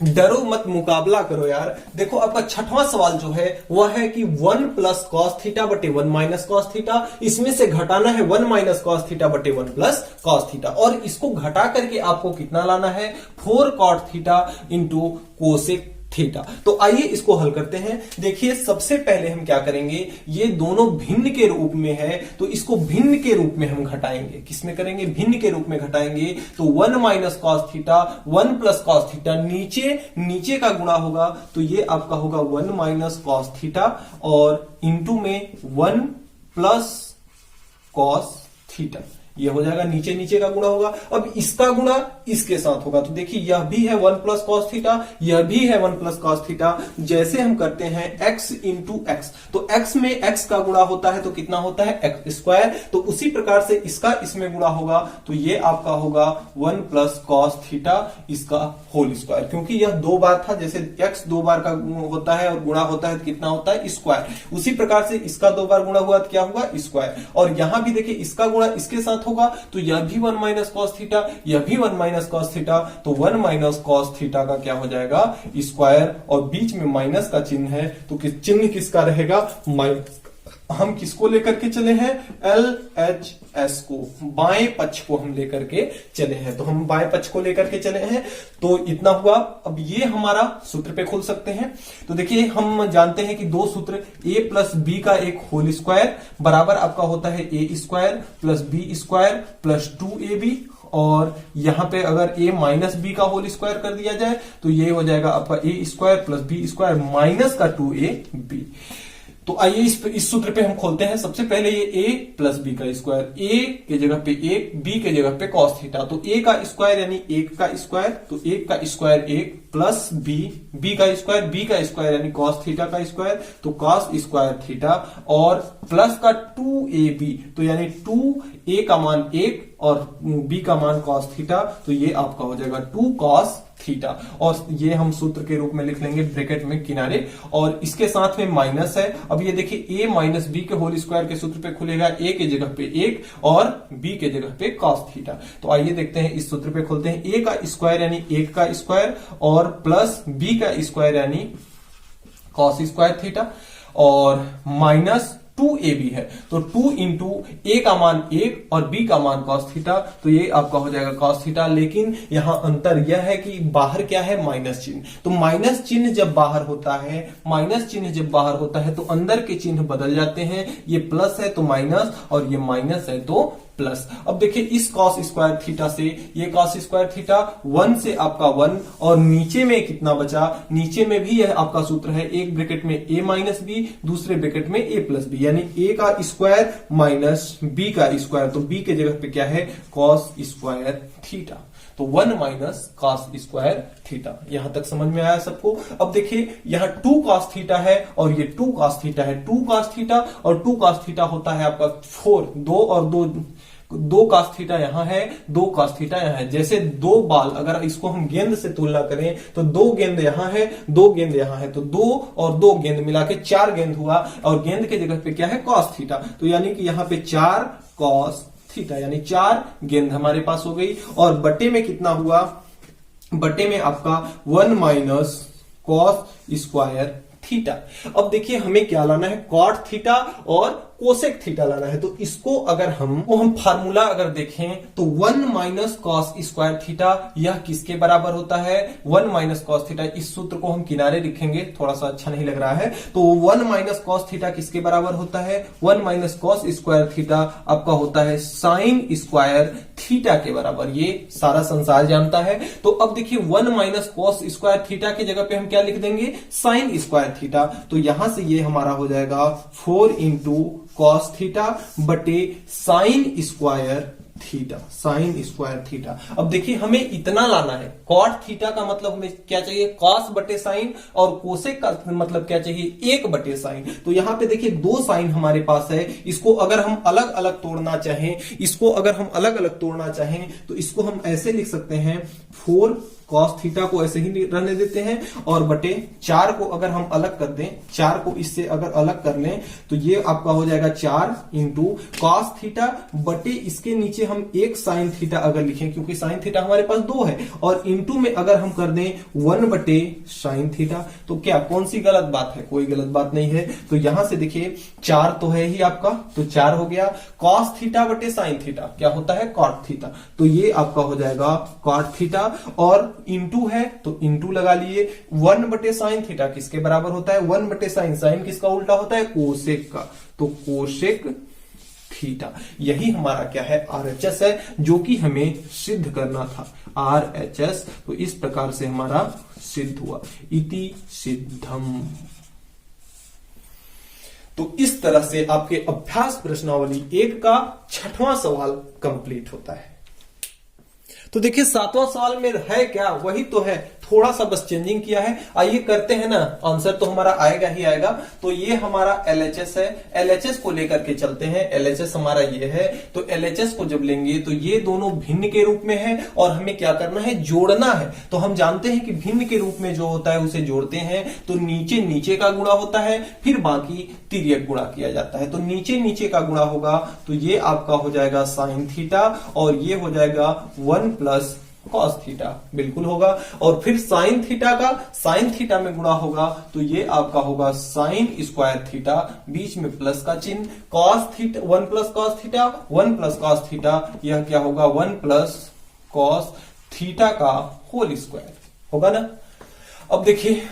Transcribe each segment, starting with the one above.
डरो मत, मुकाबला करो यार। देखो आपका छठवां सवाल जो है वह है कि 1 प्लस कॉस थीटा बटे 1 माइनस कॉस थीटा, इसमें से घटाना है 1 माइनस कॉस थीटा बटे 1 प्लस कॉस थीटा, और इसको घटा करके आपको कितना लाना है 4 cot theta into cosec theta. तो आइए इसको हल करते हैं। देखिए सबसे पहले हम क्या करेंगे, ये दोनों भिन्न के रूप में है तो इसको भिन्न के रूप में हम घटाएंगे। किसमें करेंगे, भिन्न के रूप में घटाएंगे। तो 1 minus cos theta 1 plus cos theta, नीचे का गुणा होगा तो ये आपका होगा 1 माइनस कॉस थीटा, और इंटू में 1 प्लस कॉस थीटा, ये हो जाएगा नीचे का गुणा होगा। अब इसका गुणा इसके साथ होगा तो देखिए यह भी है 1 प्लस कॉस थीटा, यह भी है 1 प्लस कॉस थीटा। जैसे हम करते हैं x इंटू एक्स, तो x में x का गुणा होता है तो कितना होता है एक्स स्क्वायर, तो उसी प्रकार से इसका इसमें गुणा होगा तो ये आपका होगा 1 प्लस कॉस थीटा इसका होल स्क्वायर, क्योंकि यह 2 बार था, जैसे x 2 बार का होता है और गुणा होता है तो कितना होता है स्क्वायर, उसी प्रकार से इसका 2 बार गुणा हुआ तो क्या हुआ स्क्वायर। और यहां भी देखिए इसका गुणा इसके साथ होगा तो यह भी 1 माइनस कॉस थीटा, यह भी 1 माइनस कॉस थीटा, तो 1 माइनस कॉस थीटा का क्या हो जाएगा स्क्वायर, और बीच में माइनस का चिन्ह है तो चिन्ह किसका रहेगा माइनस। हम किसको लेकर के चले हैं, LHS को, बाएं पक्ष को हम लेकर के चले हैं, तो हम बाएं पक्ष को लेकर के चले हैं तो इतना हुआ। अब ये हमारा सूत्र पे खोल सकते हैं। तो देखिए हम जानते हैं कि 2 सूत्र a प्लस बी का एक होल स्क्वायर बराबर आपका होता है a square plus B square plus 2ab, और यहां पे अगर a माइनस बी का होल स्क्वायर कर दिया जाए तो ये हो जाएगा आपका a square plus B square minus का 2ab। तो आइए इस सूत्र पे हम खोलते हैं। सबसे पहले ये a प्लस बी का स्क्वायर, a के जगह पे 1, b के जगह पे कॉस थीटा, तो a का स्क्वायर यानी 1 का स्क्वायर, तो 1 का स्क्वायर 1 प्लस b का स्क्वायर, b का स्क्वायर यानी कॉस थीटा का स्क्वायर, तो कॉस स्क्वायर थीटा, और प्लस का 2ab, तो यानी 2a का मान 1 और b का मान कॉस थीटा, तो ये आपका हो जाएगा 2 कॉस थीटा, और ये हम सूत्र के रूप में लिख लेंगे ब्रैकेट में किनारे, और इसके साथ में माइनस है। अब ये देखिए a माइनस बी के होल स्क्वायर के सूत्र पे खुलेगा, a के जगह पे 1 और b के जगह पे कॉस थीटा। तो आइए देखते हैं इस सूत्र पे खोलते हैं, a का स्क्वायर यानी 1 का स्क्वायर और प्लस b का स्क्वायर यानी कॉस स्क्वायर थीटा, और माइनस 2ab है, तो 2 इंटू a का मान 1 और b का मान कॉस थीटा, तो ये आपका हो जाएगा कॉस थीटा। लेकिन यहां अंतर यह है कि बाहर क्या है माइनस चिन्ह, तो माइनस चिन्ह जब बाहर होता है, माइनस चिन्ह जब बाहर होता है तो अंदर के चिन्ह बदल जाते हैं, ये प्लस है तो माइनस और ये माइनस है तो प्लस। अब देखिए इस कॉस स्क्वायर थीटा से ये कॉस स्क्वायर थीटा 1 से आपका 1, और नीचे में कितना बचा, नीचे में भी यह आपका सूत्र है, एक ब्रैकेट में a माइनस बी, दूसरे ब्रैकेट में a प्लस बी, यानी a का स्क्वायर माइनस b का स्क्वायर, तो b के जगह पे क्या है कॉस स्क्वायर थीटा, तो 1 माइनस कॉस स्क्वायर थीटा। यहां तक समझ में आया सबको। अब देखिए यहां 2 कॉस थीटा है और ये 2 कॉस थीटा है, 2 कॉस थीटा और 2 कॉस थीटा होता है आपका 4, 2 और 2 कॉस थीटा यहां है, 2 कॉस थीटा यहां है। जैसे 2 बाल, अगर इसको हम गेंद से तुलना करें तो 2 गेंद यहां है, 2 गेंद यहां है, तो 2 और 2 गेंद मिला के 4 गेंद हुआ, और गेंद के जगह पे क्या है कॉस थीटा, तो यानी कि यहां पे 4 कॉस थीटा, यानी 4 गेंद हमारे पास हो गई। और बटे में कितना हुआ, बटे में आपका 1 माइनस कॉस स्क्वायर थीटा। अब देखिए हमें क्या लाना है, कॉट थीटा और कोसेक थीटा लाना है। तो इसको अगर हम फार्मूला अगर देखें तो 1 माइनस कॉस स्क्वायर थीटा, यह किसके बराबर होता है 1 माइनस कॉस थीटा। इस सूत्र को हम किनारे लिखेंगे, थोड़ा सा अच्छा नहीं लग रहा है। तो 1 माइनस कॉस थीटा किसके बराबर होता है, 1 माइनस कॉस स्क्वायर थीटा आपका होता है साइन स्क्वायर थीटा के बराबर, ये सारा संसार जानता है। तो अब देखिए 1 माइनस कॉस स्क्वायर थीटा की जगह पे हम क्या लिख देंगे साइन स्क्वायर थीटा, तो यहां से ये हमारा हो जाएगा 4 इंटू कॉस थीटा बटे sine square theta, sine square theta. अब देखिए हमें इतना लाना है, कॉट थीटा का मतलब हमें क्या चाहिए कॉस बटे साइन, और कोसेक का मतलब क्या चाहिए 1 बटे साइन। तो यहां पे देखिए 2 साइन हमारे पास है, इसको अगर हम अलग अलग तोड़ना चाहें, इसको अगर हम अलग अलग तोड़ना चाहें तो इसको हम ऐसे लिख सकते हैं 4 कॉस थीटा को ऐसे ही रहने देते हैं और बटे 4 को अगर हम अलग कर दें, 4 को इससे अगर अलग कर लें तो ये आपका हो जाएगा 4 इंटू कॉस थीटा बटे इसके नीचे हम एक साइन थीटा अगर लिखें, क्योंकि साइन थीटा हमारे पास 2 है, और इंटू में अगर हम कर दें 1 बटे साइन थीटा, तो क्या कौन सी गलत बात है? कोई गलत बात नहीं है। तो यहां से देखिए 4 तो है ही आपका, तो 4 हो गया। कॉस थीटा बटे साइन थीटा क्या होता है? कॉट थीटा, तो ये आपका हो जाएगा कॉट थीटा, और इंटू है तो इंटू लगा लिए। 1 बटे साइन थीटा किसके बराबर होता है? 1 बटे साइन, साइन किसका उल्टा होता है? कोसेक का, तो कोसेक थीटा। यही हमारा क्या है? आरएचएस है, जो कि हमें सिद्ध करना था, आरएचएस। तो इस प्रकार से हमारा सिद्ध हुआ, इति सिद्धम। तो इस तरह से आपके अभ्यास प्रश्नावली 1 का 6वां सवाल कंप्लीट होता है। तो देखिए 7वां सवाल में है क्या? वही तो है, थोड़ा सा बस चेंजिंग किया है। आइए करते हैं ना, आंसर तो हमारा आएगा ही आएगा। तो ये हमारा एलएचएस है, एलएचएस को लेकर के चलते हैं। एलएचएस हमारा ये है, तो एलएचएस को जब लेंगे तो ये दोनों भिन्न के रूप में है और हमें क्या करना है? जोड़ना है। तो हम जानते हैं कि भिन्न के रूप में जो होता है उसे जोड़ते हैं तो नीचे नीचे का गुणा होता है, फिर बाकी तिर्यक गुणा किया जाता है। तो नीचे नीचे का गुणा होगा तो ये आपका हो जाएगा साइन थीटा और ये हो जाएगा 1 प्लस कॉस थीटा, बिल्कुल होगा। और फिर साइन थीटा का साइन थीटा में गुणा होगा तो ये आपका होगा साइन स्क्वायर थीटा, बीच में प्लस का चिन्ह, cos theta 1 plus cos theta, 1 plus cos theta, यह क्या होगा? 1 प्लस कॉस थीटा का होल स्क्वायर होगा ना। अब देखिए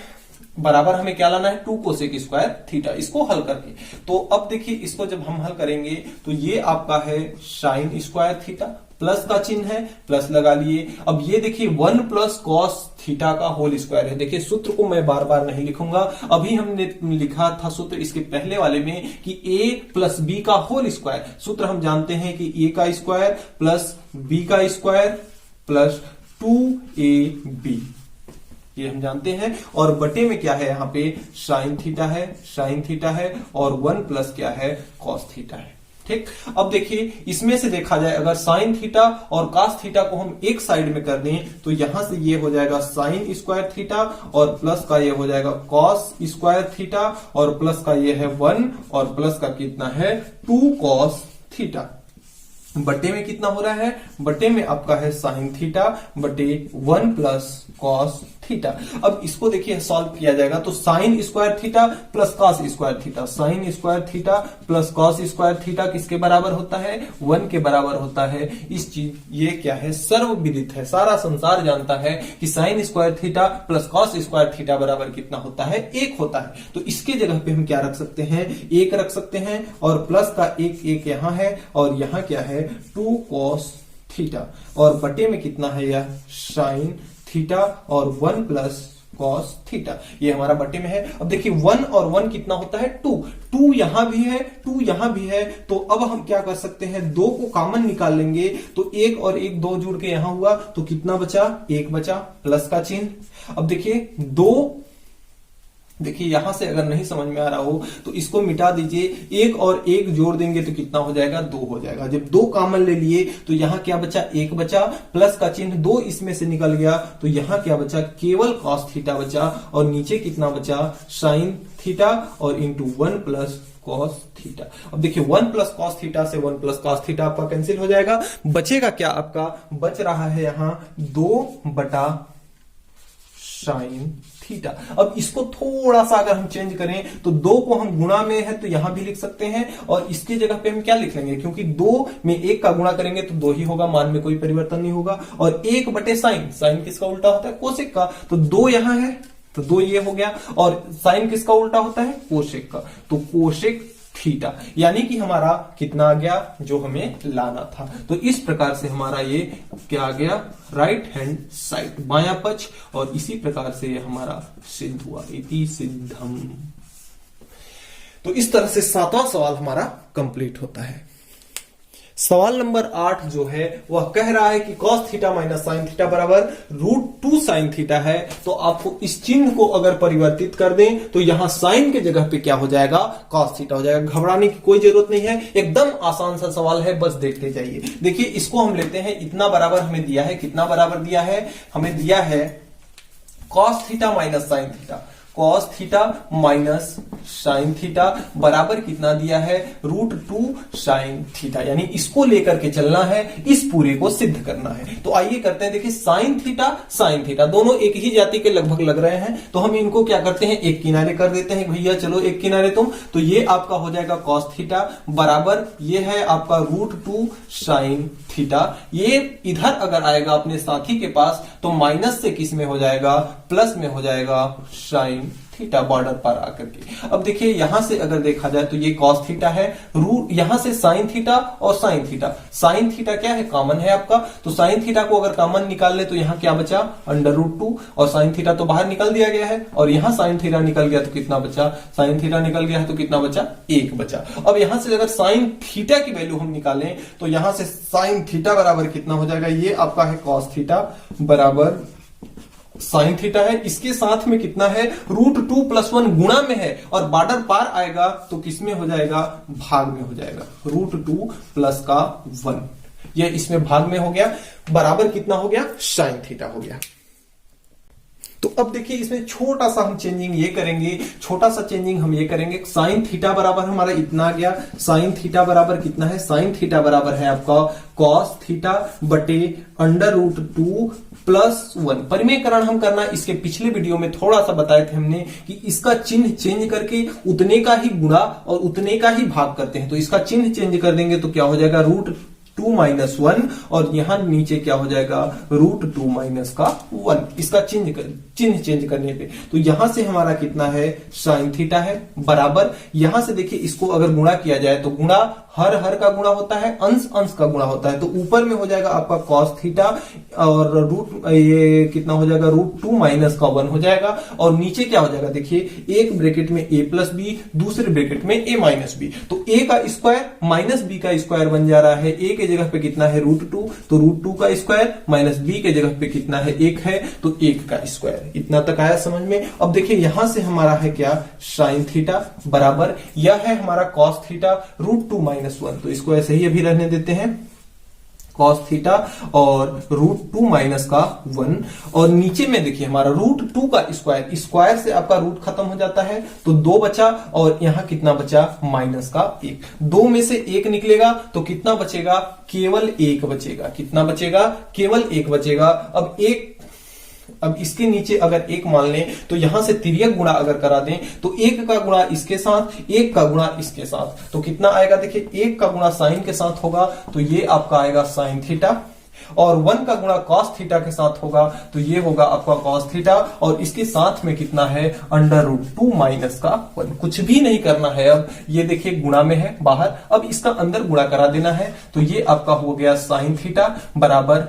बराबर हमें क्या लाना है? 2 कोसेक स्क्वायर थीटा, इसको हल करके। तो अब देखिए इसको जब हम हल करेंगे तो ये आपका है साइन स्क्वायर थीटा, प्लस का चिन्ह है, प्लस लगा लिए। अब ये देखिए 1 प्लस कॉस थीटा का होल स्क्वायर है। देखिए सूत्र को मैं बार बार नहीं लिखूंगा, अभी हमने लिखा था सूत्र इसके पहले वाले में कि a प्लस बी का होल स्क्वायर। सूत्र हम जानते हैं कि a का स्क्वायर प्लस b का स्क्वायर प्लस 2ab, ये हम जानते हैं। और बटे में क्या है? यहाँ पे साइन थीटा है, साइन थीटा है, और 1 प्लस क्या है? कॉस थीटा है। ठीक, अब देखिए इसमें से देखा जाए अगर साइन थीटा और कॉस थीटा को हम एक साइड में कर दें तो यहां से ये हो जाएगा साइन स्क्वायर थीटा और प्लस का ये हो जाएगा कॉस स्क्वायर थीटा और प्लस का ये है 1 और प्लस का कितना है? 2 कॉस थीटा। बटे में कितना हो रहा है? बटे में आपका है साइन थीटा बटे 1 प्लस कॉस थीटा। अब इसको देखिए सॉल्व किया जाएगा तो sine square theta plus cos square theta, sine square theta plus cos square theta किसके बराबर होता है? 1 के बराबर होता है। इस चीज ये क्या है? सर्वविदित है, सारा संसार जानता है कि sine square theta plus cos square theta बराबर कितना होता है? 1 होता है। तो इसके जगह पे हम क्या रख सकते हैं? 1 रख सकते हैं और प्लस का 1 यहां है और यहां क्या है? 2 कॉस थीटा और बटे में कितना है? यह साइन थीटा और 1 प्लस कॉस थीटा, ये हमारा बटे में है। अब देखिए 1 और 1 कितना होता है? 2 यहां भी है, 2 यहां भी है। तो अब हम क्या कर सकते हैं? 2 को कॉमन निकाल लेंगे तो 1 और 1 2 जुड़ के यहां हुआ तो कितना बचा? 1 बचा, प्लस का चिन्ह। अब देखिए 2, देखिए यहां से अगर नहीं समझ में आ रहा हो तो इसको मिटा दीजिए, 1 और 1 जोड़ देंगे तो कितना हो जाएगा? 2 हो जाएगा। जब 2 कॉमन ले लिए तो यहां क्या बचा? 1 बचा, प्लस का चिन्ह 2 इसमें से निकल गया तो यहां क्या बचा? केवल कॉस थीटा बचा और नीचे कितना बचा? साइन थीटा और इंटू 1 प्लस कॉस थीटा। अब देखिए 1 प्लस कॉस थीटा से 1 प्लस कॉस थीटा आपका कैंसिल हो जाएगा, बचेगा क्या? आपका बच रहा है यहां 2 बटा साइन थीटा। अब इसको थोड़ा सा अगर हम चेंज करें तो 2 को हम गुणा में है तो यहां भी लिख सकते हैं और इसकी जगह पे हम क्या लिख लेंगे? क्योंकि 2 में 1 का गुणा करेंगे तो 2 ही होगा, मान में कोई परिवर्तन नहीं होगा। और 1 बटे साइन, साइन किसका उल्टा होता है? कोसेक का, तो 2 यहां है तो 2 ये हो गया। और साइन किसका उल्टा होता है? कोसेक का, तो कोसेक थीटा, यानी कि हमारा कितना आ गया? जो हमें लाना था। तो इस प्रकार से हमारा ये क्या आ गया? राइट हैंड साइड, बायां पक्ष। और इसी प्रकार से ये हमारा सिद्ध हुआ, इति सिद्धम। तो इस तरह से 7वां सवाल हमारा कंप्लीट होता है। सवाल नंबर 8 जो है वह कह रहा है कि cos theta minus sign theta बराबर √2 साइन थीटा है। तो आपको इस चिन्ह को अगर परिवर्तित कर दें तो यहां साइन के जगह पे क्या हो जाएगा, cos थीटा हो जाएगा। घबराने की कोई जरूरत नहीं है, एकदम आसान सा सवाल है, बस देखते जाइए। देखिए इसको हम लेते हैं, इतना बराबर हमें दिया है, कितना बराबर दिया है, हमें दिया है cos theta minus sine theta, cos theta minus sign theta बराबर कितना दिया है, √2 साइन थीटा। यानी इसको लेकर के चलना है, इस पूरे को सिद्ध करना है। तो आइए करते हैं। देखिए साइन थीटा दोनों एक ही जाति के लगभग लग रहे हैं, तो हम इनको क्या करते हैं, एक किनारे कर देते हैं। भैया चलो एक किनारे तुम, तो ये आपका हो जाएगा cos थीटा बराबर ये है आपका √2 साइन थीटा। ये इधर अगर आएगा अपने साथी के पास तो माइनस से किस में हो जाएगा, प्लस में हो जाएगा साइन थीटा बॉर्डर पर आकर के। अब देखिए यहां से अगर देखा जाए तो ये cos थीटा है, यहां से साइन थीटा और साइन थीटा, साइन थीटा क्या है, कॉमन है आपका, तो साइन थीटा को अगर कॉमन निकाल ले तो यहां क्या बचा, √2, और साइन थीटा तो बाहर निकल दिया गया है, और यहां साइन थीटा निकल गया तो कितना बचा, साइन थीटा निकल गया है तो कितना बचा, 1 बचा। अब यहां से अगर साइन थीटा की वैल्यू हम निकालें तो यहां से साइन थीटा बराबर कितना हो जाएगा, ये आपका है cos थीटा बराबर साइन थीटा है, इसके साथ में कितना है, √2 + 1 गुणा में है, और बॉर्डर पार आएगा तो किसमें हो जाएगा, भाग में हो जाएगा, √2 + का 1, ये इसमें भाग में हो गया, बराबर कितना हो गया, साइन थीटा हो गया। तो अब देखिए इसमें छोटा सा हम चेंजिंग ये करेंगे, छोटा सा चेंजिंग हम ये करेंगे, साइन थीटा बराबर हमारा इतना आ गया, साइन थीटा बराबर कितना है, साइन थीटा बराबर है आपका cos थीटा बटे √2 + 1। परिमेयकरण हम करना, इसके पिछले वीडियो में थोड़ा सा बताए थे हमने कि इसका चिन्ह चेंज करके उतने का ही गुणा और उतने का ही भाग करते हैं। तो इसका चिन्ह चेंज कर देंगे तो क्या हो जाएगा, √2 - 1, और यहां नीचे क्या हो जाएगा, √2 - का 1, इसका चिन्ह चेंज करने पे। तो यहां से हमारा कितना है, साइन थीटा है बराबर, यहां से देखिए इसको अगर गुणा किया जाए तो गुणा हर का गुणा होता है, अंश का गुणा होता है, तो ऊपर में हो जाएगा आपका cos थीटा, और ये कितना हो जाएगा, √2 - का 1 हो जाएगा, और नीचे क्या हो जाएगा, देखिए एक ब्रैकेट में a + b, दूसरे ब्रैकेट में a - b, तो a का स्क्वायर - b का स्क्वायर बन जा रहा है, a के जगह पे कितना है, √2, तो √2 का स्क्वायर - b के जगह पे कितना है, 1 है, तो 1 का स्क्वायर। इतना तक आया समझ में। अब देखिए यहां से हमारा है क्या, साइन थीटा बराबर, यह है हमारा cos थीटा √2 - 1, तो इसको ऐसे ही अभी रहने देते हैं, cos थीटा और √2 - का 1, और नीचे में देखिए हमारा √2 का स्क्वायर से आपका रूट खत्म हो जाता है, तो 2 बचा, और यहां कितना बचा, माइनस का 1, 2 में से 1 निकलेगा तो कितना बचेगा, केवल 1 बचेगा, कितना बचेगा, केवल 1 बचेगा। अब इसके नीचे अगर 1 मान लें तो यहां से तिर्यक गुणा अगर करा दें तो 1 का गुणा इसके साथ, 1 का गुणा इसके साथ, तो कितना आएगा, देखिए 1 का गुणा साइन के साथ होगा तो ये आपका आएगा साइन थीटा, और 1 का गुणा cos थीटा के साथ होगा तो ये होगा आपका cos थीटा, और इसके साथ में कितना है, √2 - का 1। कुछ भी नहीं करना है, अब ये देखिए गुणा में है बाहर, अब इसका अंदर गुणा करा देना है, तो ये आपका हो गया साइन थीटा बराबर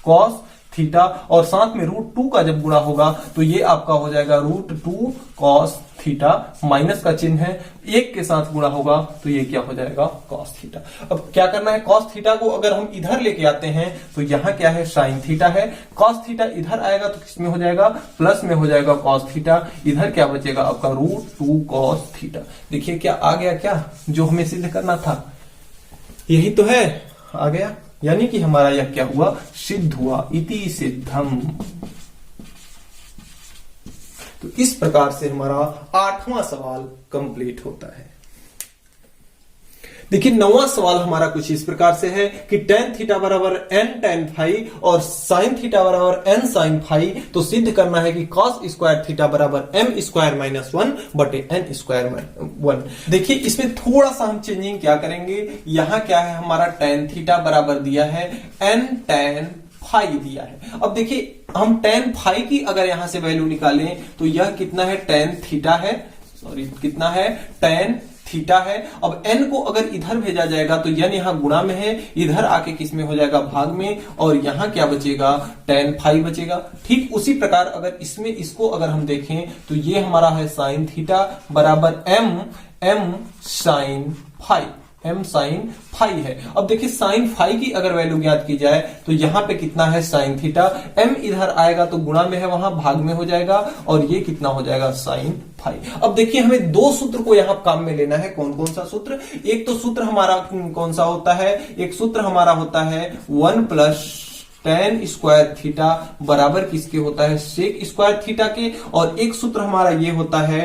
cos थीटा, और साथ में √2 का जब गुणा होगा तो ये आपका हो जाएगा √2 cos थीटा, माइनस का चिन्ह है, 1 के साथ गुणा होगा तो ये क्या हो जाएगा, cos थीटा। अब क्या करना है, cos थीटा को अगर हम इधर लेके आते हैं तो यहां क्या है, साइन थीटा है, cos थीटा इधर आएगा तो किसमें हो जाएगा, प्लस में हो जाएगा cos थीटा, इधर क्या बचेगा आपका √2 cos थीटा। देखिए क्या आ गया, क्या जो हमें सिद्ध करना था, यही तो है, आ गया, यानी कि हमारा यह क्या हुआ, सिद्ध हुआ, इति सिद्धम। तो इस प्रकार से हमारा 8वां सवाल कंप्लीट होता है। देखिए 9वां सवाल हमारा कुछ इस प्रकार से है कि tan थीटा बराबर n tan फाई और sin थीटा बराबर n sin फाई, तो सिद्ध करना है कि cos स्क्वायर थीटा बराबर m स्क्वायर - 1 बटे n स्क्वायर - 1। देखिए इसमें थोड़ा सा हम चेंजिंग क्या करेंगे, यहां क्या है, हमारा tan थीटा बराबर दिया है n tan फाई दिया है। अब देखिए हम tan फाई की अगर यहां से वैल्यू निकालें तो यह कितना है, tan थीटा है, सॉरी कितना है, tan थीटा है। अब n को अगर इधर भेजा जाएगा तो n यहां गुणा में है, इधर आके किस में हो जाएगा, भाग में, और यहां क्या बचेगा, tan फाई बचेगा। ठीक उसी प्रकार अगर इसमें इसको अगर हम देखें तो ये हमारा है साइन थीटा बराबर m sin phi, m sine phi है। अब देखिए साइन फाई की अगर वैल्यू ज्ञात की जाए तो यहां पे कितना है साइन थीटा, m इधर आएगा तो गुणा में है वहां भाग में हो जाएगा और ये कितना हो जाएगा साइन फाई। अब देखिए हमें दो सूत्र को यहां काम में लेना है। कौन कौन सा सूत्र? एक तो सूत्र हमारा कौन सा होता है, एक सूत्र हमारा होता है 1 प्लस tan स्क्वायर थीटा बराबर किसके होता है सेक स्क्वायर थीटा के, और एक सूत्र हमारा ये होता है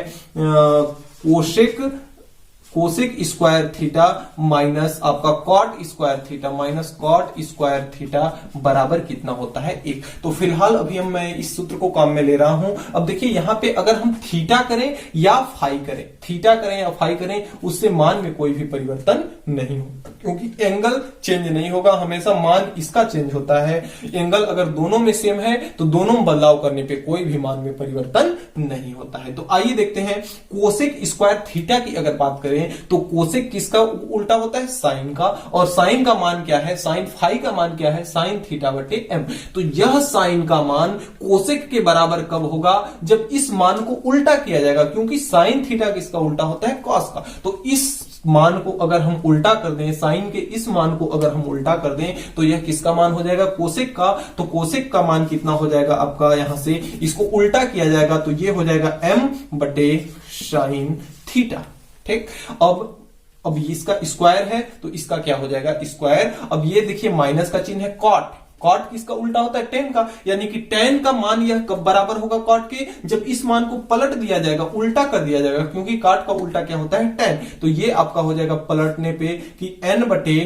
कोसेक स्क्वायर थीटा माइनस आपका cot square theta minus cot square theta बराबर कितना होता है 1। तो फिलहाल अभी मैं इस सूत्र को काम में ले रहा हूं। अब देखिए यहां पे अगर हम थीटा करें या फाई करें, थीटा करें या फाई करें, उससे मान में कोई भी परिवर्तन नहीं होगा, क्योंकि एंगल चेंज नहीं होगा, हमेशा मान इसका चेंज होता है। एंगल अगर दोनों में सेम है तो दोनों बदलाव करने पे कोई भी मान में परिवर्तन नहीं होता है। तो आइए देखते हैं कोसेक स्क्वायर थीटा की अगर बात करें तो कोसेक किसका उल्टा होता है साइन का, और साइन का मान क्या है, साइन फाई का मान क्या है साइन थीटा बटे एम। तो यह साइन का मान कोसेक के बराबर कब होगा, जब इस मान को उल्टा किया जाएगा, क्योंकि साइन थीटा किसका उल्टा होता है कॉस का। तो इस मान को अगर हम उल्टा कर दें, साइन के इस मान को अगर हम उल्टा कर दें तो यह किसका मान हो जाएगा कोसेक का। तो कोसेक का मान कितना हो जाएगा आपका, यहां से इसको उल्टा किया जाएगा तो ये हो जाएगा m बटे साइन थीटा। ठीक, अब इसका स्क्वायर है तो इसका क्या हो जाएगा स्क्वायर। अब ये देखिए माइनस का चिन्ह है कॉट, कॉट किसका उल्टा होता है टेन का, यानी कि टेन का मान यह कब बराबर होगा कॉट के, जब इस मान को पलट दिया जाएगा, उल्टा कर दिया जाएगा, क्योंकि कॉट का उल्टा क्या होता है टेन। तो ये आपका हो जाएगा पलटने पे कि n बटे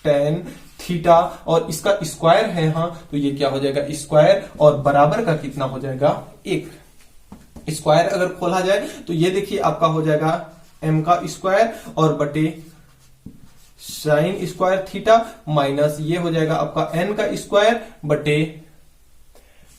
टेन थीटा, और इसका स्क्वायर है यहां तो ये क्या हो जाएगा स्क्वायर, और बराबर का कितना हो जाएगा 1। स्क्वायर अगर खोला जाए तो ये देखिए आपका हो जाएगा m का स्क्वायर और बटे साइन स्क्वायर थीटा माइनस ये हो जाएगा आपका n का स्क्वायर बटे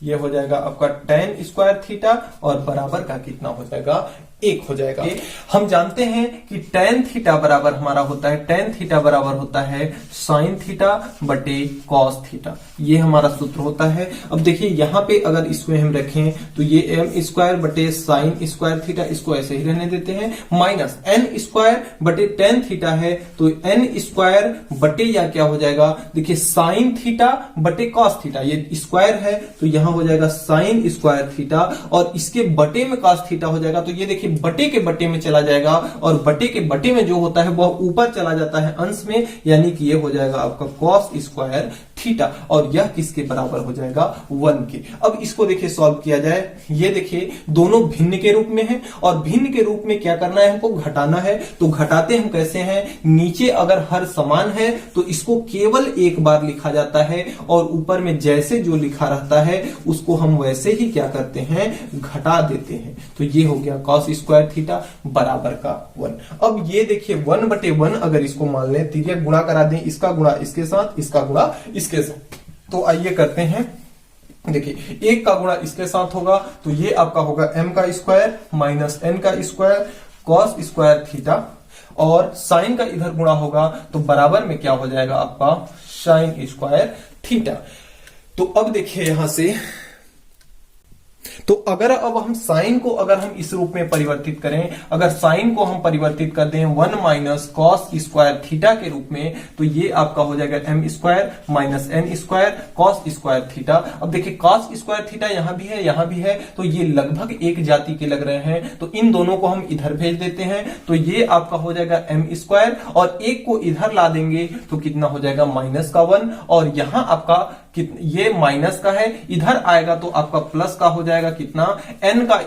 ये हो जाएगा आपका tan स्क्वायर थीटा, और बराबर का कितना हो जाएगा 1 हो जाएगा। हम जानते हैं कि tan थीटा बराबर हमारा होता है, tan थीटा बराबर होता है साइन थीटा बटे कॉस थीटा, ये हमारा सूत्र होता है। अब देखिए यहां पे अगर इसमें हम रखें तो ये m स्क्वायर बटे साइन स्क्वायर थीटा, इसको ऐसे ही रहने देते हैं, माइनस n स्क्वायर बटे tan थीटा है तो n स्क्वायर बटे या क्या हो जाएगा, देखिए साइन थीटा बटे कॉस थीटा, ये स्क्वायर है तो यहां हो जाएगा साइन स्क्वायर थीटा, और इसके बटे में कॉस थीटा हो जाएगा। तो ये देखिए बटे के बटे में चला जाएगा, और बटे के बटे में जो होता है वह ऊपर चला जाता है अंश में, यानी कि ये हो जाएगा आपका कॉस स्क्वायर थीटा, और यह किसके बराबर हो जाएगा 1 के। अब इसको देखिए सॉल्व किया जाए, ये देखिए दोनों भिन्न के रूप में है, और भिन्न के रूप में क्या करना है हमको घटाना है। तो घटाते हम कैसे हैं, नीचे अगर हर समान है तो इसको केवल एक बार लिखा जाता है, और ऊपर में जैसे जो लिखा रहता है उसको हम वैसे ही क्या करते हैं घटा देते हैं। तो ये हो गया कॉस स्क्वायर थीटा बराबर का 1। अब ये देखिए 1 बटे 1 अगर इसको मान लें, तिर्यक गुणा करा दें, इसका गुणा इसके साथ, इसका गुणा इसके साथ। तो आइए करते हैं, देखिए एक का गुणा इसके साथ होगा तो ये आपका होगा m का स्क्वायर माइनस n का स्क्वायर कॉस स्क्वायर थीटा, और साइन का इधर गुणा होगा तो बराबर में क्या हो जाएगा आपका साइन स्क्वायर थीटा। तो अब देखिए यहां से, तो अगर अब हम साइन को अगर हम इस रूप में परिवर्तित करें, अगर साइन को हम परिवर्तित कर दें 1 माइनस कॉस स्क्वायर थीटा के रूप में, तो ये आपका हो जाएगा m square minus n square cos square theta. अब देखिए कॉस स्क्वायर थीटा यहां भी है, यहां भी है, तो ये लगभग एक जाति के लग रहे हैं, तो इन दोनों को हम इधर भेज देते हैं, तो ये आपका हो जाएगा m स्क्वायर, और एक को इधर ला देंगे तो कितना हो जाएगा माइनस का 1, और यहां आपका ये माइनस का है, इधर आएगा तो आपका प्लस का हो जाएगा कितना n का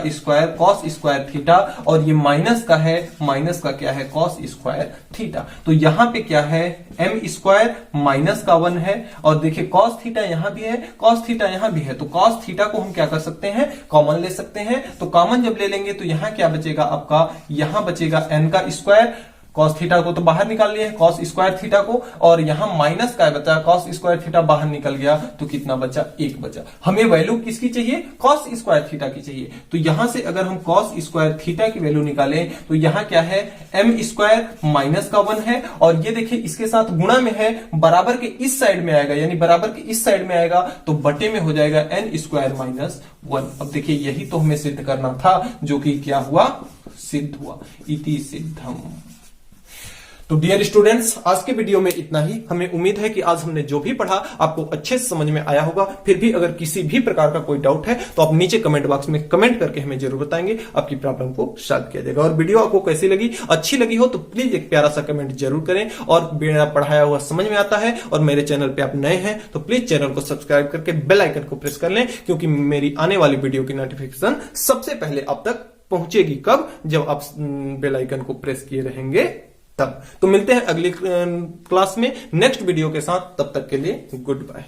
स्क्वायर कॉस स्क्वायर थीटा, और ये माइनस का है, माइनस का क्या है कॉस स्क्वायर थीटा। तो यहां पे क्या है m स्क्वायर माइनस का 1 है, और देखिए कॉस थीटा यहां भी है, कॉस थीटा यहां भी है, तो कॉस थीटा को हम क्या कर सकते हैं कॉमन ले सकते हैं। तो कॉमन जब ले लेंगे तो यहां क्या बचेगा आपका, यहां बचेगा n का स्क्वायर, कॉस थीटा को तो बाहर निकाल लिया है कॉस स्क्वायर थीटा को, और यहां माइनस का बचा कॉस स्क्वायर थीटा बाहर निकल गया तो कितना बचा 1 बचा। हमें वैल्यू किसकी चाहिए कॉस स्क्वायर थीटा की चाहिए, तो यहां से अगर हम कॉस स्क्वायर थीटा की वैल्यू निकालें तो यहां क्या है m स्क्वायर माइनस का 1 है, और ये देखिए इसके साथ गुणा में है, बराबर के इस साइड में आएगा, यानी बराबर के इस साइड में आएगा तो बटे में हो जाएगा n स्क्वायर माइनस 1। अब देखिए यही तो हमें सिद्ध करना था, जो कि क्या हुआ सिद्ध हुआ, इति सिद्धम। तो डियर स्टूडेंट्स, आज के वीडियो में इतना ही। हमें उम्मीद है कि आज हमने जो भी पढ़ा आपको अच्छे से समझ में आया होगा। फिर भी अगर किसी भी प्रकार का कोई डाउट है तो आप नीचे कमेंट बॉक्स में कमेंट करके हमें जरूर बताएंगे, आपकी प्रॉब्लम को सॉल्व किया जाएगा। और वीडियो आपको कैसी लगी, अच्छी लगी हो तो प्लीज एक प्यारा सा कमेंट जरूर करें। और मेरा पढ़ाया हुआ समझ में आता है और मेरे चैनल पे आप नए हैं तो प्लीज चैनल को सब्सक्राइब करके बेल आइकन को प्रेस कर लें, क्योंकि मेरी आने वाली वीडियो की नोटिफिकेशन सबसे पहले आप तक पहुंचेगी। कब? जब आप बेल आइकन को प्रेस किए रहेंगे तब। तो मिलते हैं अगली क्लास में नेक्स्ट वीडियो के साथ। तब तक के लिए गुड बाय।